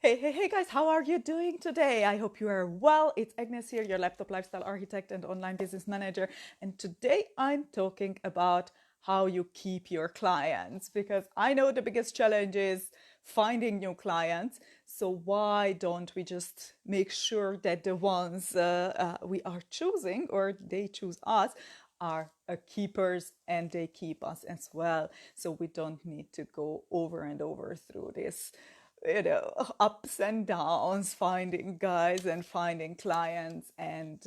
Hey guys, how are you doing today? I hope you are well. It's Agnes here, your laptop lifestyle architect and online business manager. And today I'm talking about how you keep your clients because I know the biggest challenge is finding new clients. So why don't we just make sure that the ones we are choosing or they choose us are keepers and they keep us as well. So we don't need to go over and over through this ups and downs, finding guys and finding clients and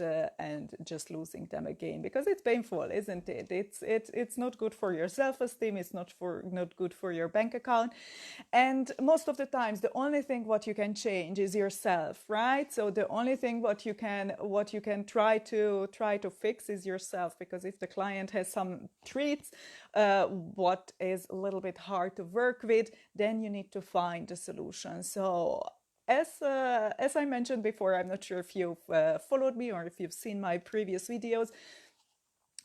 just losing them again because it's painful, isn't it? It's not good for your self-esteem. It's not good for your bank account, and most of the times the only thing what you can change is yourself, right? So the only thing what you can try to fix is yourself, because if the client has some treats what is a little bit hard to work with, then you need to find a solution. So as I mentioned before, I'm not sure if you've followed me or if you've seen my previous videos.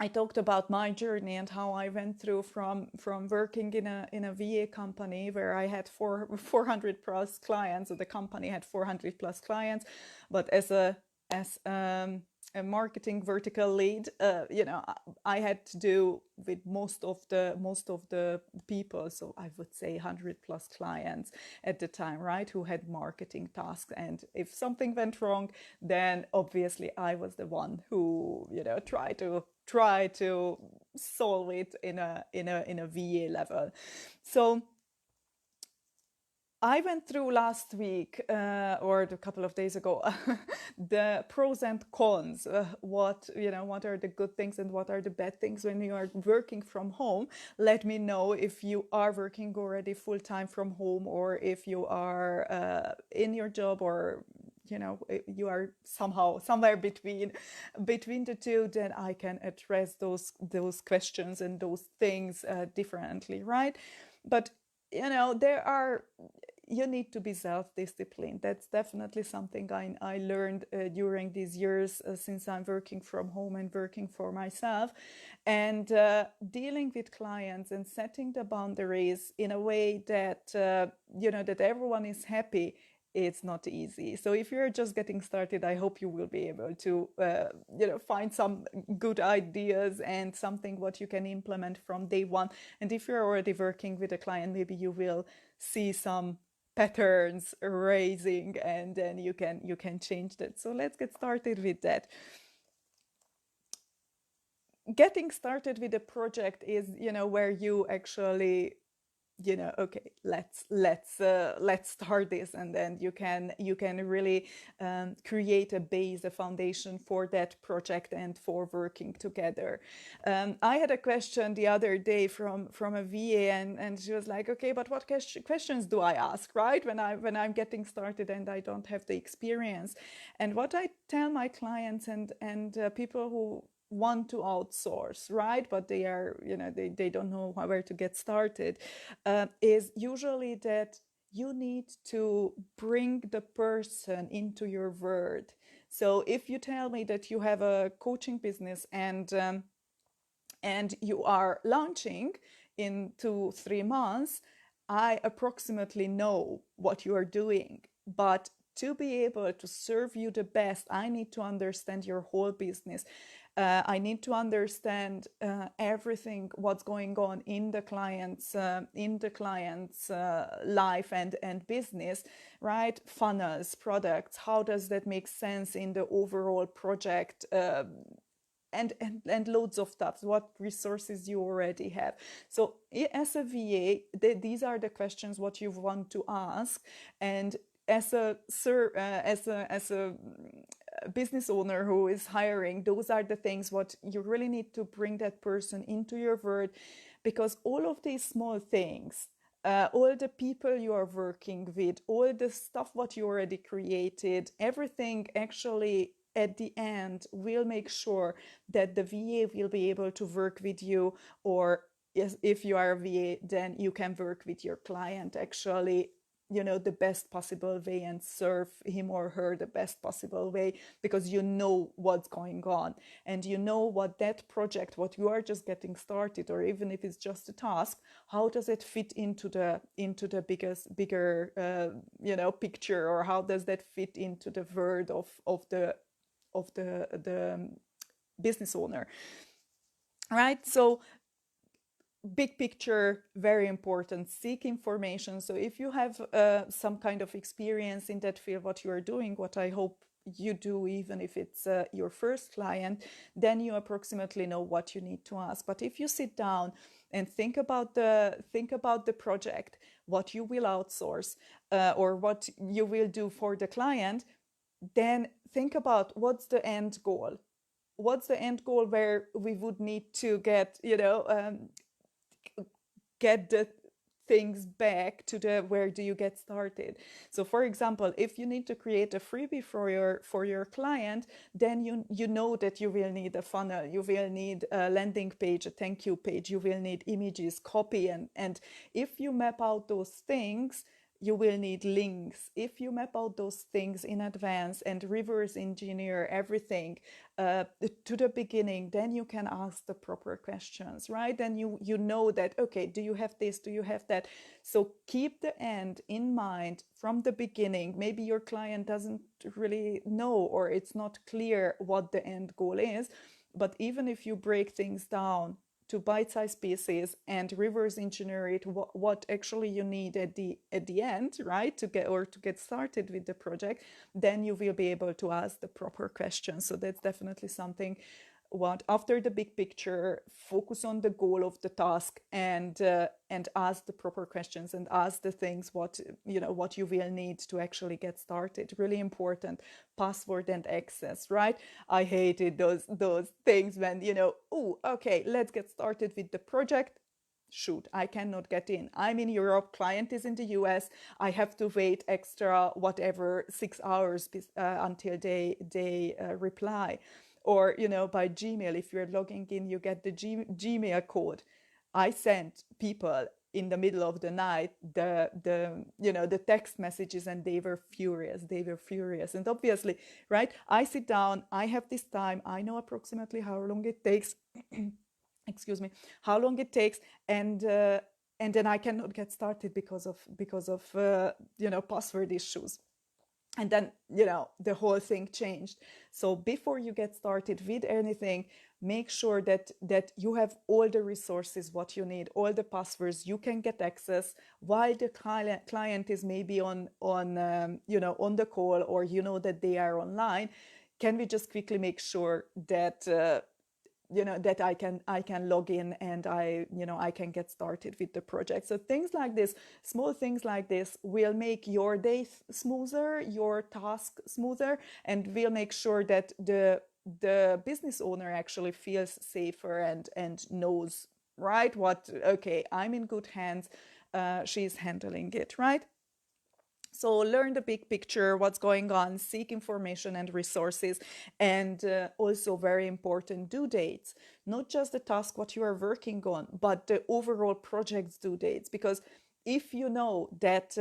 I talked about my journey and how I went through from working in a VA company where I had 400 plus clients, so the company had 400 plus clients, but as a marketing vertical lead, I had to do with most of the people, so I would say 100 plus clients at the time, right, who had marketing tasks. And if something went wrong, then obviously I was the one who try to solve it in a VA level. So I went through last week or a couple of days ago the pros and cons. What are the good things and what are the bad things when you are working from home. Let me know if you are working already full time from home, or if you are in your job, or you are somehow somewhere between the two. Then I can address those questions and those things differently, right? But there are you need to be self-disciplined. That's definitely something I learned during these years, since I'm working from home and working for myself, and dealing with clients and setting the boundaries in a way that that everyone is happy. It's not easy. So if you're just getting started, I hope you will be able to find some good ideas and something what you can implement from day one. And if you're already working with a client, maybe you will see some patterns raising, and then you can change that. So let's get started with that. Getting started with a project is where you actually okay, let's start this, and then you can really create a base, a foundation for that project and for working together. I had a question the other day from a VA, and she was like, okay, but what questions do I ask, right, when I'm getting started and I don't have the experience? And what I tell my clients and people who want to outsource, right, but they don't know where to get started, is usually that you need to bring the person into your word. So if you tell me that you have a coaching business and you are launching in 2-3 months, I approximately know what you are doing. But to be able to serve you the best, I need to understand your whole business. I need to understand everything what's going on in the client's life and business, right? Funnels, products. How does that make sense in the overall project? And loads of stuff, what resources you already have. So as a VA, these are the questions what you want to ask. And as a business owner who is hiring, those are the things what you really need to bring that person into your word, because all of these small things, all the people you are working with, all the stuff what you already created, everything actually at the end will make sure that the VA will be able to work with you, or if you are a VA, then you can work with your client actually the best possible way and serve him or her the best possible way, because you know what's going on, and you know what that project, what you are just getting started, or even if it's just a task, how does it fit into the bigger picture, or how does that fit into the word of the business owner, right? So big picture, very important. Seek information. So if you have some kind of experience in that field, what you are doing, what I hope you do, even if it's your first client, then you approximately know what you need to ask. But if you sit down and think about the project, what you will outsource, or what you will do for the client, then think about what's the end goal. What's the end goal where we would need to get the things back to the where do you get started. So for example, if you need to create a freebie for your client, then you know that you will need a funnel, you will need a landing page, a thank you page, you will need images, copy, and if you map out those things, you will need links. If you map out those things in advance and reverse engineer everything to the beginning, then you can ask the proper questions, right? Then you know that, okay, do you have this? Do you have that? So keep the end in mind from the beginning. Maybe your client doesn't really know, or it's not clear what the end goal is. But even if you break things down to bite-sized pieces and reverse engineer it, what actually you need at the end, right, to get started with the project, then you will be able to ask the proper questions. So that's definitely something. What after the big picture, focus on the goal of the task, and ask the proper questions, and ask the things what you will need to actually get started. Really important. Password and access, right? I hated those things when oh, okay, let's get started with the project. Shoot, I cannot get in. I'm in Europe, client is in the US. I have to wait extra whatever 6 hours until they reply. Or by Gmail, if you're logging in, you get the Gmail code. I sent people in the middle of the night the text messages, and they were furious. And obviously, right, I sit down, I have this time, I know approximately how long it takes excuse me, how long it takes, and then I cannot get started because of password issues. And then the whole thing changed. So before you get started with anything, make sure that you have all the resources what you need, all the passwords, you can get access while the client is maybe on the call, or that they are online. Can we just quickly make sure that that I can log in, and I can get started with the project. So things like this, small things like this, will make your day smoother, your task smoother, and will make sure that the business owner actually feels safer and knows, right, what, okay, I'm in good hands, she's handling it, right? So learn the big picture, what's going on, seek information and resources, and also very important, due dates. Not just the task what you are working on, but the overall project's due dates. Because if you know that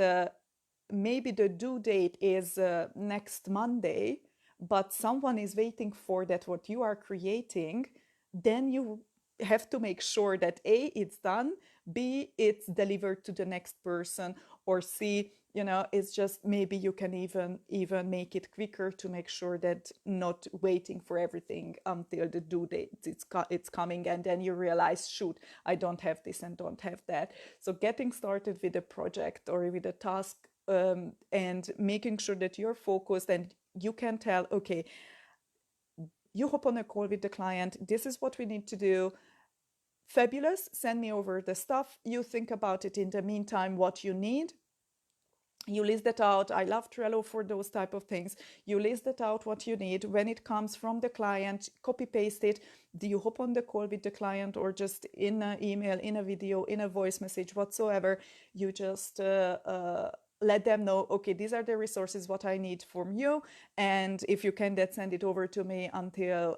maybe the due date is next Monday, but someone is waiting for that what you are creating, then you have to make sure that A, it's done, B, it's delivered to the next person, or C, it's just maybe you can even make it quicker to make sure that not waiting for everything until the due date it's coming, and then you realize, shoot, I don't have this and don't have that. So getting started with a project or with a task, and making sure that you're focused, and you can tell, okay, you hop on a call with the client, this is what we need to do. Fabulous, send me over the stuff. You think about it in the meantime, what you need. You list that out. I love Trello for those type of things. You list that out, what you need. When it comes from the client, copy paste it. Do you hop on the call with the client, or just in an email, in a video, in a voice message, whatsoever? You just let them know, okay, these are the resources what I need from you, and if you can, then send it over to me until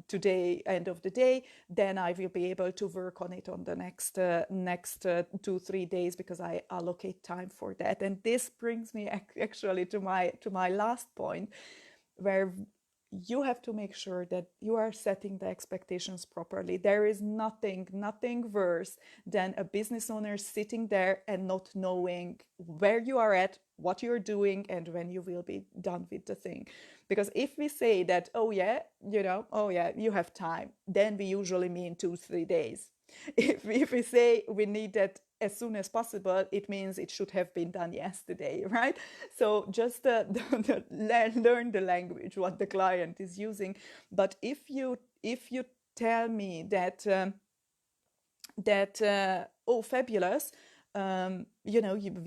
today, end of the day, then I will be able to work on it on the next 2-3 days, because I allocate time for that. And this brings me actually to my last point, where you have to make sure that you are setting the expectations properly. There is nothing worse than a business owner sitting there and not knowing where you are at, what you're doing, and when you will be done with the thing. Because if we say that, oh yeah, oh yeah, you have time, then we usually mean 2-3 days. If we say we need that as soon as possible, it means it should have been done yesterday, right? So just learn the language what the client is using. But if you tell me that oh, fabulous, we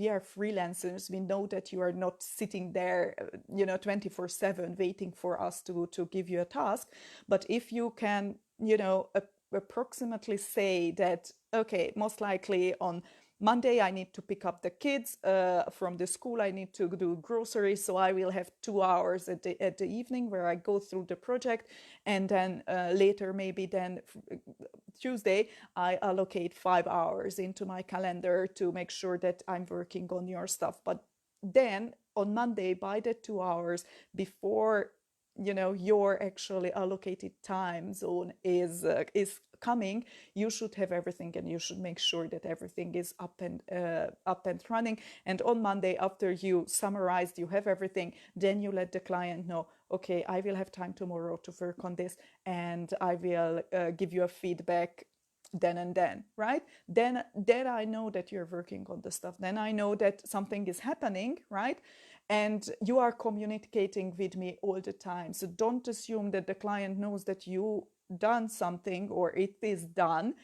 are freelancers, we know that you are not sitting there 24/7 waiting for us to give you a task. But if you can approximately say that, okay, most likely on Monday I need to pick up the kids from the school, I need to do groceries, so I will have 2 hours at the evening where I go through the project, and then later, maybe then Tuesday, I allocate 5 hours into my calendar to make sure that I'm working on your stuff. But then on Monday, by the 2 hours before your actually allocated time zone is coming, you should have everything, and you should make sure that everything is up and running. And on Monday, after you summarized, you have everything, then you let the client know, okay, I will have time tomorrow to work on this, and I will give you a feedback then and then, right? Then I know that you're working on the stuff. Then I know that something is happening, right? And you are communicating with me all the time. So don't assume that the client knows that you done something or it is done.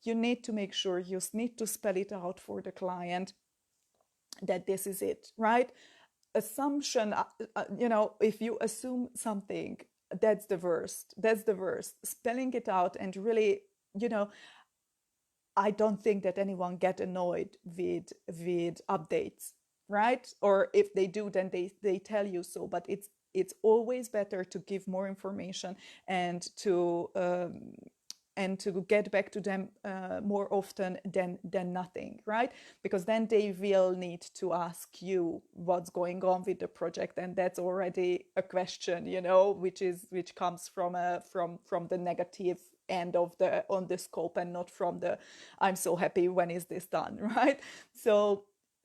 You need to make sure, you need to spell it out for the client that this is it, right? Assumption, if you assume something, that's the worst. Spelling it out and really, I don't think that anyone get annoyed with updates, right? Or if they do, then they tell you so. But it's always better to give more information and to get back to them more often than nothing, right? Because then they will need to ask you what's going on with the project, and that's already a question, which comes from the negative end of the scope, and not from the I'm so happy, when is this done, right? So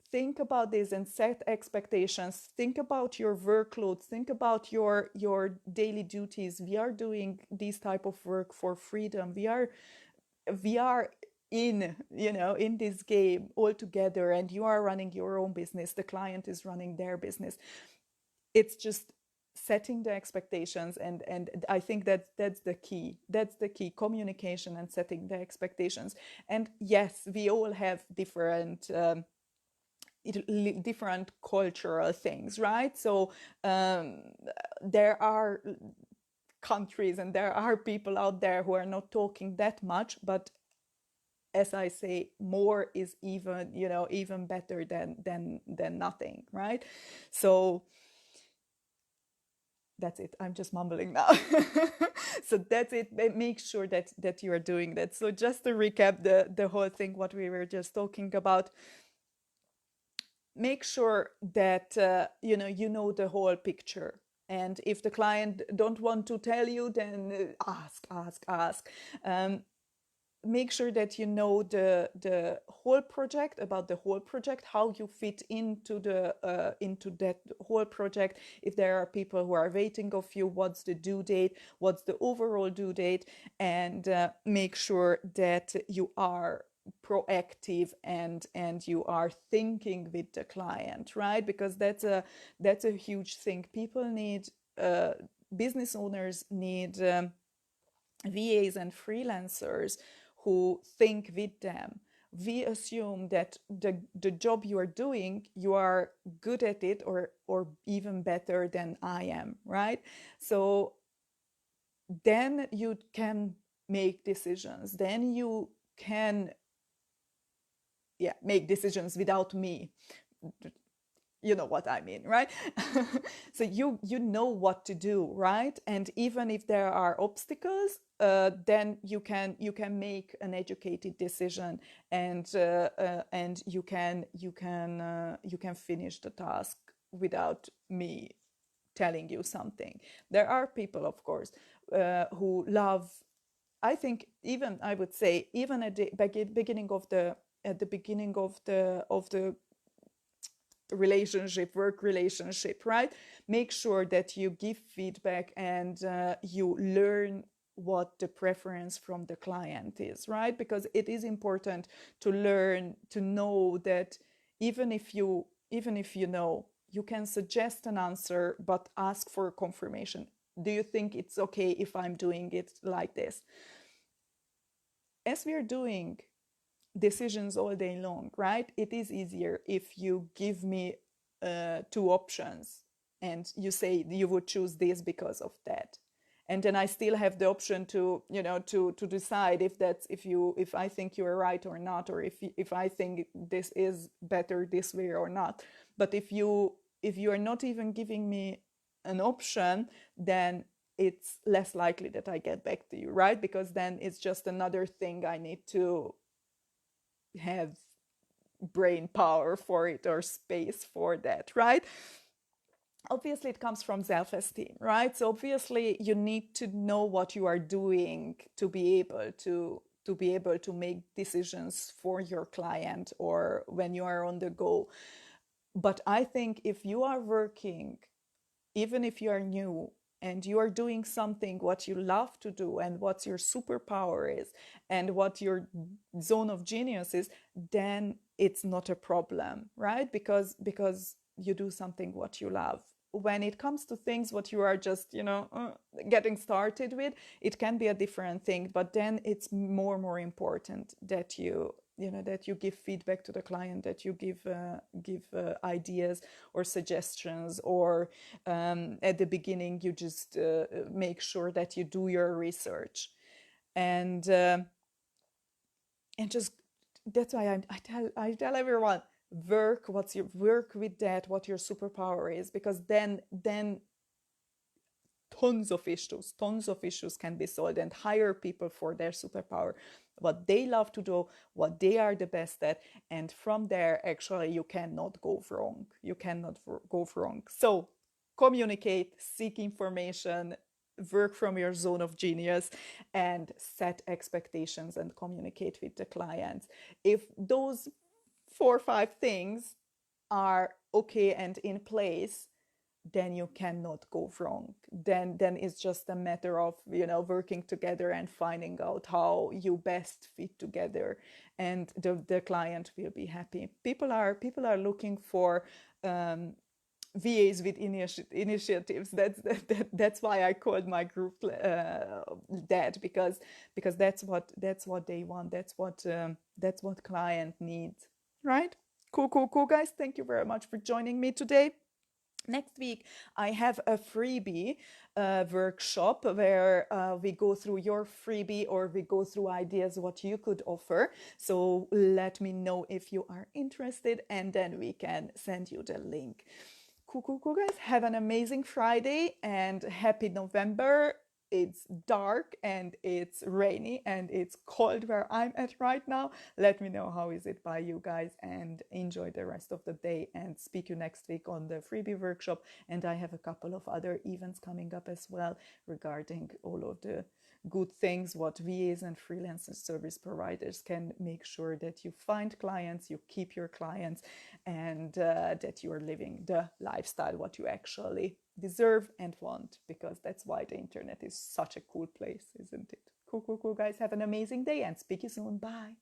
think about this and set expectations. Think about your workload. Think about your daily duties. We are doing this type of work for freedom. We are in this game all together, and you are running your own business. The client is running their business. It's just setting the expectations, and I think that's the key. That's the key: communication and setting the expectations. And yes, we all have different cultural things, right? So there are countries and there are people out there who are not talking that much, but as I say, more is even better than nothing, right? So that's it. I'm just mumbling now. So that's it. Make sure that you are doing that. So just to recap the whole thing, what we were just talking about, make sure that you know the whole picture. And if the client don't want to tell you, then ask. Make sure that you know the whole project, about the whole project, how you fit into that whole project. If there are people who are waiting of you, what's the due date, what's the overall due date, and make sure that you are proactive and you are thinking with the client, right? Because that's a huge thing. People need business owners need VAs and freelancers who think with them. We assume that the job you are doing, you are good at it, or even better than I am, right? So then you can make decisions. Then you can make decisions without me. you know what I mean, right? So you know what to do, right? And even if there are obstacles, then you can make an educated decision, and you can finish the task without me telling you something. There are people, of course, who love. I think even I would say even at the beginning of the relationship, work relationship, right? Make sure that you give feedback, and you learn what the preference from the client is, right? Because it is important to learn to know that even if you know, you can suggest an answer but ask for confirmation. Do you think it's okay if I'm doing it like this? As we are doing decisions all day long, right? It is easier if you give me two options and you say you would choose this because of that. And then I still have the option to, to decide if I think you're right or not, or if I think this is better this way or not. But if you are not even giving me an option, then it's less likely that I get back to you, right? Because then it's just another thing I need to have brain power for it or space for that, right? Obviously it comes from self-esteem, right? So obviously you need to know what you are doing to be able to make decisions for your client or when you are on the go. But I think if you are working, even if you are new, and you are doing something what you love to do and what your superpower is and what your zone of genius is, then it's not a problem, right? Because you do something what you love. When it comes to things what you are just getting started with, it can be a different thing, but then it's more important that you give feedback to the client, that you give ideas or suggestions, or at the beginning you just make sure that you do your research, and just that's why I tell everyone, work with that what your superpower is, because then tons of issues can be solved, and hire people for their superpower, what they love to do, what they are the best at, and from there actually you cannot go wrong. So communicate, seek information, work from your zone of genius, and set expectations and communicate with the clients. If those 4 or 5 things are okay and in place, then you cannot go wrong. Then it's just a matter of working together and finding out how you best fit together, and the client will be happy. People are looking for VAs with initiatives. That's why I called my group that, because that's what they want. That's what client needs, right? Cool, guys. Thank you very much for joining me today. Next week, I have a freebie workshop where we go through your freebie, or we go through ideas what you could offer. So let me know if you are interested, and then we can send you the link. Cool, guys. Have an amazing Friday and happy November. It's dark and it's rainy and it's cold where I'm at right now. Let me know how is it by you guys, and enjoy the rest of the day, and speak you next week on the freebie workshop. And I have a couple of other events coming up as well regarding all of the good things what VAs and freelance service providers can make sure that you find clients, you keep your clients, and that you are living the lifestyle what you actually deserve and want, because that's why the internet is such a cool place, isn't it? Cool, guys. Have an amazing day and speak you soon. Bye.